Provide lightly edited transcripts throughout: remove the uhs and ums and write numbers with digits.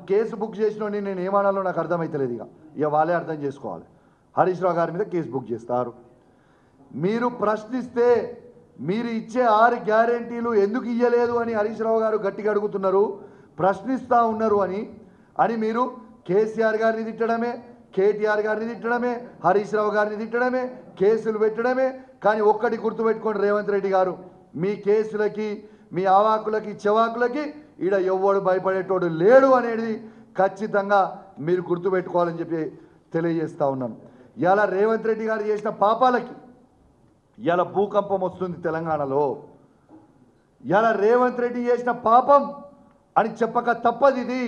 Case book చేసినోని నేను ఏమనాలో నాకు అర్థమైతలేదు. ఇక వాళ్ళే అర్థం చేసుకోవాలి. హరీష్ రావు గారి మీద కేసు బుక్ చేస్తారు. మీరు ప్రశ్నిస్తే మీరు ఇచ్చే 6 గ్యారెంటీలు ఎందుకు ఇయ్యలేదు అని హరీష్ రావు గారు గట్టిగా అడుగుతున్నారు. ప్రశ్నిస్తూ ఉన్నారు అని మీరు కేసీఆర్ గారిని తిట్టడమే, కేటీఆర్ గారిని తిట్టడమే, హరీష్ రావు గారిని తిట్టడమే, కేసులు పెట్టడమే. కానీ ఒక్కటి గుర్తుపెట్టుకోండి రేవంత్ రెడ్డి గారు, మీ కేసులకి మీ ఆవాకులకి చెవాకులకి ఈడ ఎవ్వడు భయపడేటోడు లేడు అనేది ఖచ్చితంగా మీరు గుర్తుపెట్టుకోవాలని చెప్పి తెలియజేస్తూ ఉన్నాను. ఇలా రేవంత్ రెడ్డి గారు చేసిన పాపాలకి ఇలా భూకంపం వస్తుంది తెలంగాణలో. ఇలా రేవంత్ రెడ్డి చేసిన పాపం అని చెప్పక తప్పదు. ఇది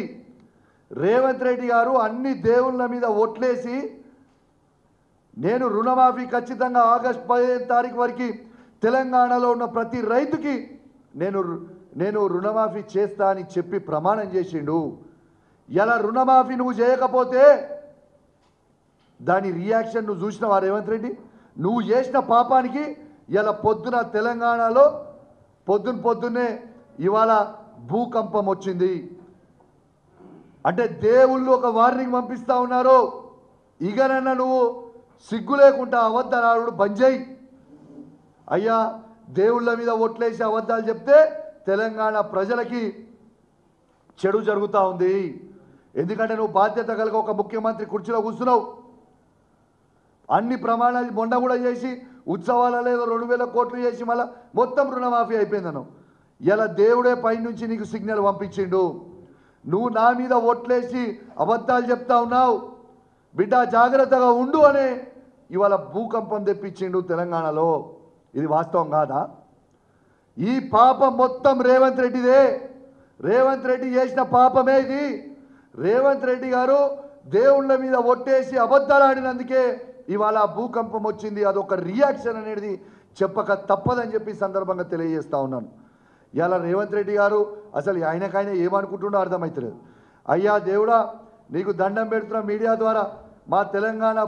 రేవంత్ రెడ్డి గారు అన్ని దేవుళ్ళ మీద ఒట్లేసి నేను రుణమాఫీ ఖచ్చితంగా ఆగస్టు 15 తారీఖు వరకు తెలంగాణలో ఉన్న ప్రతి రైతుకి నేను రుణమాఫీ చేస్తా అని చెప్పి ప్రమాణం చేసిండు. ఇలా రుణమాఫీ నువ్వు చేయకపోతే దాని రియాక్షన్ నువ్వు చూసినావా రేవంత్ రెడ్డి? నువ్వు చేసిన పాపానికి ఇలా పొద్దున తెలంగాణలో పొద్దున్నే ఇవాళ భూకంపం వచ్చింది. అంటే దేవుళ్ళు ఒక వార్నింగ్ పంపిస్తూ ఉన్నారు. ఇకనన్నా నువ్వు సిగ్గు లేకుండా అబద్ధాలు బంద్ చేయి. అయ్యా దేవుళ్ళ మీద ఒట్లేసి అబద్ధాలు చెప్తే తెలంగాణ ప్రజలకి చెడు జరుగుతూ ఉంది. ఎందుకంటే నువ్వు బాధ్యత కలిగి ఒక ముఖ్యమంత్రి కుర్చీలో కూర్చున్నావు. అన్ని ప్రమాణాలు మొండ కూడా చేసి ఉత్సవాల లేదో 2000 కోట్లు చేసి మళ్ళీ మొత్తం రుణమాఫీ అయిపోయిందను. ఇలా దేవుడే పైనుంచి నీకు సిగ్నల్ పంపించిండు. నువ్వు నా మీద ఒట్లేసి అబద్ధాలు చెప్తా ఉన్నావు, బిడ్డ జాగ్రత్తగా ఉండు అనే ఇవాళ భూకంపం తెప్పించిండు తెలంగాణలో. ఇది వాస్తవం కాదా? ఈ పాపం మొత్తం రేవంత్ రెడ్డిదే. రేవంత్ రెడ్డి చేసిన పాపమే ఇది. రేవంత్ రెడ్డి గారు దేవుళ్ళ మీద ఒట్టేసి అబద్ధాలు ఆడినందుకే ఇవాళ భూకంపం వచ్చింది. అదొక రియాక్షన్ అనేది చెప్పక తప్పదని చెప్పి సందర్భంగా తెలియజేస్తా ఉన్నాను. ఇలా రేవంత్ రెడ్డి గారు అసలు ఆయనకైనా ఏమనుకుంటుండో అర్థమవుతలేదు. అయ్యా దేవుడా నీకు దండం పెడుతున్న మీడియా ద్వారా మా తెలంగాణ